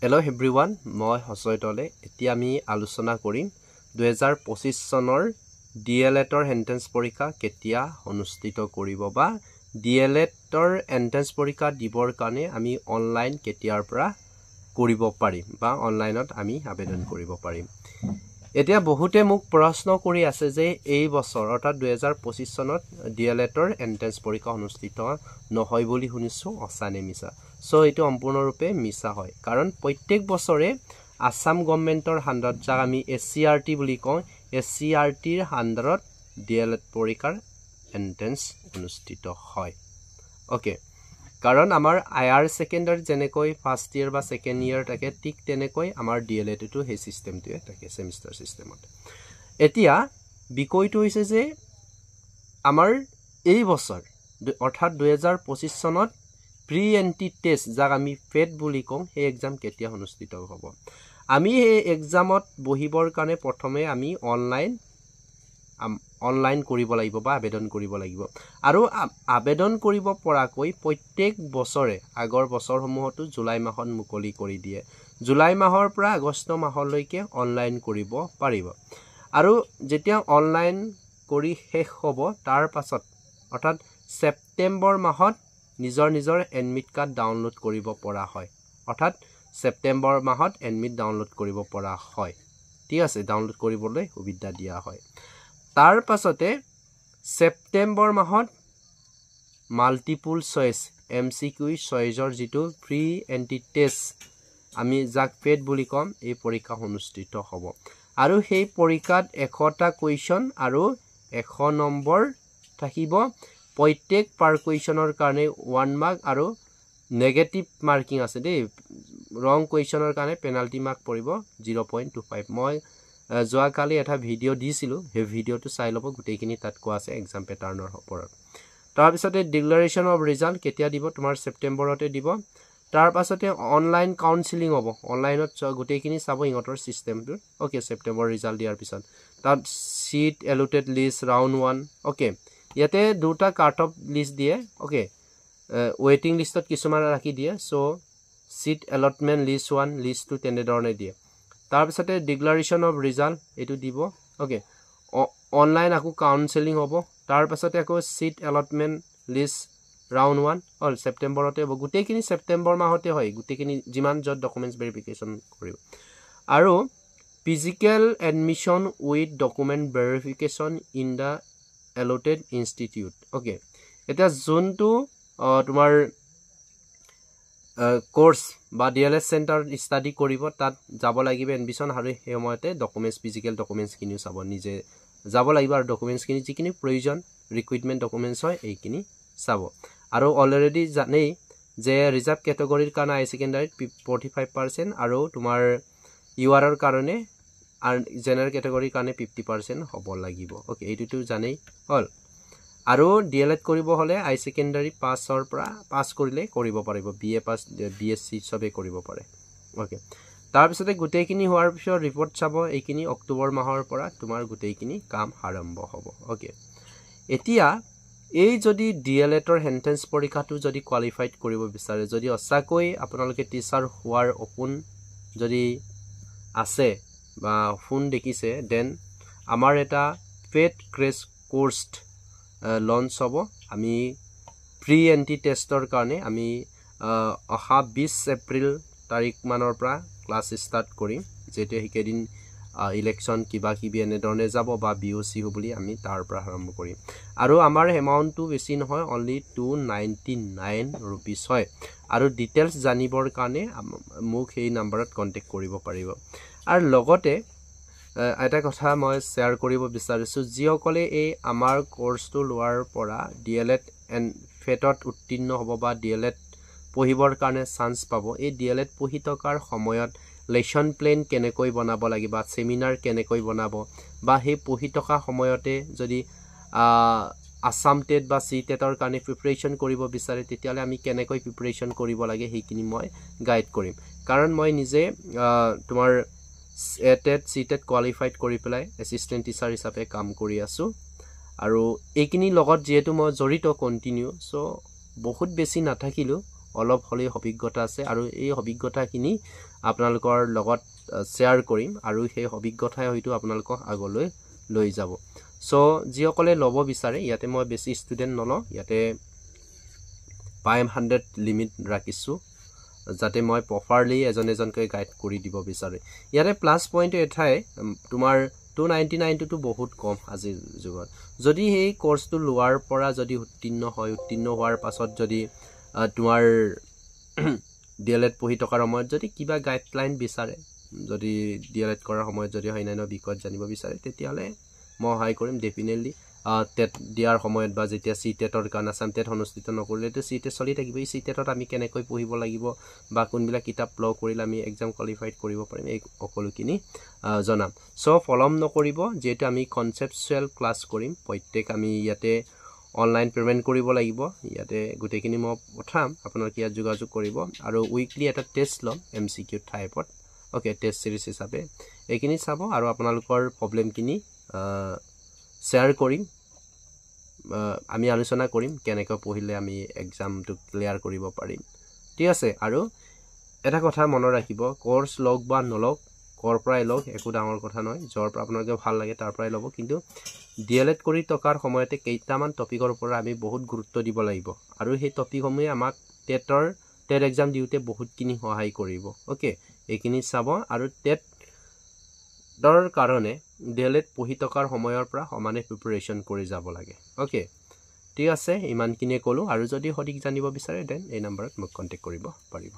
Hello everyone, মই হসয় তলে এতিয়া আমি আলোচনা কৰিম 2025 চনৰ ডিএলএডৰ এন্ট্ৰেন্স পৰীক্ষা কেতিয়া অনুষ্ঠিত কৰিব বা ডিএলএডৰ এন্ট্ৰেন্স পৰীক্ষা দিবৰ কাৰণে আমি অনলাইন কেতিয়াৰ পৰা কৰিব পাৰিম বা অনলাইনত আমি আবেদন কৰিব পাৰিম। এতিয়া বহুতে মোক প্ৰশ্ন কৰি আছে যে এই বছৰ অৰ্থাৎ 2025 চনত ডিএলএডৰ এন্ট্ৰেন্স পৰীক্ষা অনুষ্ঠিত নহয় বুলি শুনিছো, অসানে মিছা। সো এটো সম্পূৰ্ণৰূপে মিছা হয়, কাৰণ প্ৰত্যেক বছৰে আসাম গভৰ্ণমেণ্টৰ আন্ডাৰত যাক আমি এসসিআৰটি বুলি কওঁ, এসসিআৰটিৰ আন্ডাৰত ডিএলএড পৰীক্ষাৰ এন্ট্ৰেন্স অনুষ্ঠিত হয়। ওকে, কাৰণ আমাৰ আইআৰ সেকেন্ডাৰী যেনেকৈ ফাৰ্স্ট ইয়াৰ বা সেকেন্ড ইয়াৰ থাকে, ঠিক তেনেকৈ আমাৰ ডিএলএডটো সেই সিস্টেমটোৱে থাকে, সেমিস্টাৰ সিস্টেমত। এতিয়া বিষয়টো হৈছে যে আমাৰ এই বছৰ অৰ্থাৎ 2025 চনত প্ৰি এন্ট্ৰি টেষ্ট যাক আমি ফেট বুলি কওঁ, সেই এক্সাম কেতিয়া অনুষ্ঠিত হ'ব। আমি এই এক্সামত বহিবৰ কাৰণে প্ৰথমে আমি অনলাইন কৰিব লাগিব বা আবেদন কৰিব লাগিব। আৰু আবেদন কৰিব পৰাকৈ প্ৰত্যেক বছৰে আগৰ বছৰসমূহতো জুলাই মাহত মুকলি কৰি দিয়ে। জুলাই মাহৰ পৰা আগষ্ট মাহলৈকে অনলাইন কৰিব পাৰিব। আৰু যেতিয়া অনলাইন কৰি শেষ হ'ব তাৰ পাছত অৰ্থাৎ সেপ্টেম্বৰ মাহত নিজৰ এডমিট কাৰ্ড ডাউনলোড কৰিব পৰা হয়। অৰ্থাৎ সেপ্টেম্বৰ মাহত এডমিট ডাউনলোড কৰিব পৰা হয়। ঠিক আছে, ডাউনলোড কৰিবলৈ সুবিধা দিয়া হয়। তাৰ পাছতে সেপ্টেম্বৰ মাহত মাল্টিপল চয়েস এমসিকিউ চয়েসৰ যিটো প্ৰি এন্ট্ৰি টেষ্ট আমি যাক ফেট বুলি কম, এই পৰীক্ষা অনুষ্ঠিত হ'ব। আৰু সেই পৰীক্ষাত 100টা কুৱেশ্যন আৰু 100 নম্বৰ থাকিব। প্ৰত্যেক পাৰ কুৱেশ্যনৰ কাৰণে 1 মাৰ্ক আৰু নেগেটিভ মাৰ্কিং আছে দেই। ৰং কুৱেশ্যনৰ কাৰণে পেনাল্টি মাৰ্ক পৰিব 0.25। মই যোৱাকালি এটা ভিডিঅ' দিছিলোঁ, সেই ভিডিঅ'টো চাই ল'ব, গোটেইখিনি তাত কোৱা আছে এক্সাম পেটাৰ্ণৰ ওপৰত। তাৰপিছতে ডিক্লাৰেশ্যন অফ ৰিজাল্ট কেতিয়া দিব, তোমাৰ ছেপ্টেম্বৰতে দিব। তাৰ পাছতে অনলাইন কাউন্সেলিং হ'ব, অনলাইনত গোটেইখিনি চাব ইহঁতৰ চিষ্টেমটো। ওকে, ছেপ্টেম্বৰ ৰিজাল্ট দিয়াৰ পিছত তাত সিট এলোটেড লিষ্ট ৰাউণ্ড 1। ওকে, ইয়াতে দুটা কাট অফ লিষ্ট দিয়ে। ওকে, ৱেটিং লিষ্টত কিছুমান ৰাখি দিয়ে। সো সিট এলটমেণ্ট লিষ্ট 1 লিষ্টটো তেনেধৰণে দিয়ে। তাৰপিছতে ডিক্লাৰেশ্যন অফ ৰিজাল্ট এইটো দিব। ওকে, অনলাইন আকৌ কাউন্সেলিং হ'ব। তাৰ পাছতে আকৌ সিট এলটমেণ্ট লিষ্ট ৰাউণ্ড 1 অল ছেপ্টেম্বৰতে হ'ব। গোটেইখিনি ছেপ্টেম্বৰ মাহতে হয়, গোটেইখিনি যিমান য'ত ডকুমেণ্টছ ভেৰিফিকেশ্যন কৰিব। আৰু physical admission with document verification in the allotted institute. Okay, এতিয়া যোনটো তোমাৰ কোৰ্স বা ডিএলএড চেণ্টাৰ ষ্টাডি কৰিব, তাত যাব লাগিব এডমিশ্যন, আৰু সেই সময়তে ডকুমেণ্টছ ফিজিকেল ডকুমেণ্টছখিনিও চাব, নিজে যাব লাগিব। আৰু ডকুমেণ্টছখিনি যিখিনি প্ৰয়োজন ৰিকুইৰমেণ্ট ডকুমেণ্টছ হয় এইখিনি চাব। আৰু অলৰেডি জানেই যে ৰিজাৰ্ভ কেটেগৰীৰ কাৰণে হাই ছেকেণ্ডাৰীত 45% আৰু তোমাৰ ইউআৰৰ কাৰণে আৰু জেনেৰেল কেটেগৰীৰ কাৰণে 50% হ'ব লাগিব। ওকে, এইটোতো জানেই হ'ল। আৰু ডিএলএড কৰিব হ'লে হাই ছেকেণ্ডাৰী পাছৰ পৰা পাছ কৰিলে কৰিব পাৰিব, বিএ পাছ বিএসসি চবে কৰিব পাৰে। ওকে, তাৰপিছতে গোটেইখিনি হোৱাৰ পিছত ৰিপৰ্ট চাব। এইখিনি অক্টোবৰ মাহৰ পৰা তোমাৰ গোটেইখিনি কাম আৰম্ভ হ'ব। ওকে, এতিয়া এই যদি ডিএলএডৰ এন্ট্ৰেন্স পৰীক্ষাটো যদি কোৱালিফাইড কৰিব বিচাৰে, যদি সঁচাকৈ আপোনালোকে টিচাৰ হোৱাৰ সপোন যদি আছে বা সপোন দেখিছে, দেন আমাৰ এটা ফেট ক্ৰেছ কোৰ্স লঞ্চ হ'ব। আমি প্ৰি এন্ট্ৰি টেষ্টৰ কাৰণে আমি অহা 20 এপ্ৰিল তাৰিখ মানৰ পৰা ক্লাছ ষ্টাৰ্ট কৰিম। যেতিয়া সেইকেইদিন ইলেকশ্যন কিবা কিবি এনেধৰণে যাব বা বিঅ'চি বুলি আমি তাৰ পৰা আৰম্ভ কৰিম। আৰু আমাৰ এমাউণ্টটো বেছি নহয়, অনলি 299 ৰুপিজ হয়। আৰু ডিটেইলছ জানিবৰ কাৰণে মোক সেই নাম্বাৰত কণ্টেক্ট কৰিব পাৰিব। আৰু লগতে এটা কথা মই শ্বেয়াৰ কৰিব বিচাৰিছোঁ, যিসকলে এই আমাৰ কোৰ্সটো লোৱাৰ পৰা ডিএলএড ফেটত উত্তীৰ্ণ হ'ব বা ডিএলএড পঢ়িবৰ কাৰণে চান্স পাব, এই ডিএলএড পঢ়ি থকাৰ সময়ত লেচন প্লেন কেনেকৈ বনাব লাগিব বা সেমিনাৰ কেনেকৈ বনাব, বা সেই পঢ়ি থকা সময়তে যদি আসাম টেট বা সি টেটৰ কাৰণে প্ৰিপাৰেশ্যন কৰিব বিচাৰে, তেতিয়াহ'লে আমি কেনেকৈ প্ৰিপাৰেশ্যন কৰিব লাগে সেইখিনি মই গাইড কৰিম। কাৰণ মই নিজে তোমাৰ টেট সি টেট কোৱালিফাইড কৰি পেলাই এছিষ্টেণ্ট টিচাৰ হিচাপে কাম কৰি আছোঁ। আৰু এইখিনি লগত যিহেতু মই জড়িত কণ্টিনিউ, চ' বহুত বেছি নাথাকিলেও অলপ হ'লেও অভিজ্ঞতা আছে আৰু এই অভিজ্ঞতাখিনি আপোনালোকৰ লগত শ্বেয়াৰ কৰিম আৰু সেই অভিজ্ঞতাই হয়তো আপোনালোকক আগলৈ লৈ যাব সো যিসকলে ল'ব বিচাৰে ইয়াতে মই বেছি ষ্টুডেন্ট নলওঁ ইয়াতে 500 লিমিট ৰাখিছো যাতে মই প্ৰপাৰলি এজনকৈ গাইড কৰি দিব বিচাৰে ইয়াৰে প্লাস পইণ্ট এঠাই তোমাৰ 299 টো বহুত কম আজিৰ যুগত যদি এই কোৰ্সটো লোৱাৰ পৰা যদি উত্তীৰ্ণ হোৱাৰ পাছত যদি তোমাৰ ডিএলএড পঢ়ি টকাৰ সময়ত যদি কিবা গাইডলাইন বিচাৰে যদি ডিএলএড কৰাৰ সময়ত যদি অন্যান্য বিষয়ত জানিব বিচাৰে তেতিয়ালে মই সহায় কৰিম ডেফিনেটলি টেট দিয়াৰ সময়ত বা যেতিয়া সিটেটৰ কাৰণে আসাম টেট অনুষ্ঠিত নকৰিলে তো সিটেট চলি থাকিব এই সিটেটত আমি কেনেকৈ পঢ়িব লাগিব বা কোনবিলাক কিতাপ ল কৰিলে আমি এক্সাম কোৱালিফাইড কৰিব পাৰিম এই সকলোখিনি জনাম সো ফলম নকৰিব যেটো আমি কনসেপচুৱেল ক্লাস কৰিম প্ৰত্যেক আমি ইয়াতে অনলাইন পেমেন্ট কৰিব লাগিব ইয়াতে গুটেখিনি মই পঠাম আপোনালোকে ইয়াত যোগাযোগ কৰিব আৰু উইকলি এটা টেষ্ট লম এমসিকিউ টাইপত ওকে টেষ্ট সিৰিজ হিচাপে এইখিনি চাব আৰু আপোনালোকৰ প্ৰবলেম কিনি শ্বেয়াৰ কৰিম আমি আলোচনা কৰিম কেনেকৈ পঢ়িলে আমি এক্সামটো ক্লিয়াৰ কৰিব পাৰিম ঠিক আছে আৰু এটা কথা মনত ৰাখিব কোৰ্স লগ বা নলগ কৰ পৰাই লগ একো ডাঙৰ কথা নহয় জৰ পৰা আপোনালোকে ভাল লাগে তাৰ পৰাই ল'ব কিন্তু ডিএলএড কৰি টকাৰ সময়তে কেইটামান টপিকৰ ওপৰত আমি বহুত গুৰুত্ব দিব লাগিব আৰু সেই টপিকসমূহে আমাক টেট এক্সাম দিওতে বহুত কিনি সহায় কৰিব ওকে এইখিনি চাব আৰু টেট দৰ কাৰণে ডিএলএড পঢ়ি টকাৰ সময়ৰ পৰা সমানে প্ৰিপাৰেচন কৰি যাব লাগে ওকে ঠিক আছে ইমানখিনিয়ে ক'লো আৰু যদি সঠিক জানিব বিচাৰে দেন এই নম্বৰত মোক কন্টাক্ট কৰিব পাৰিব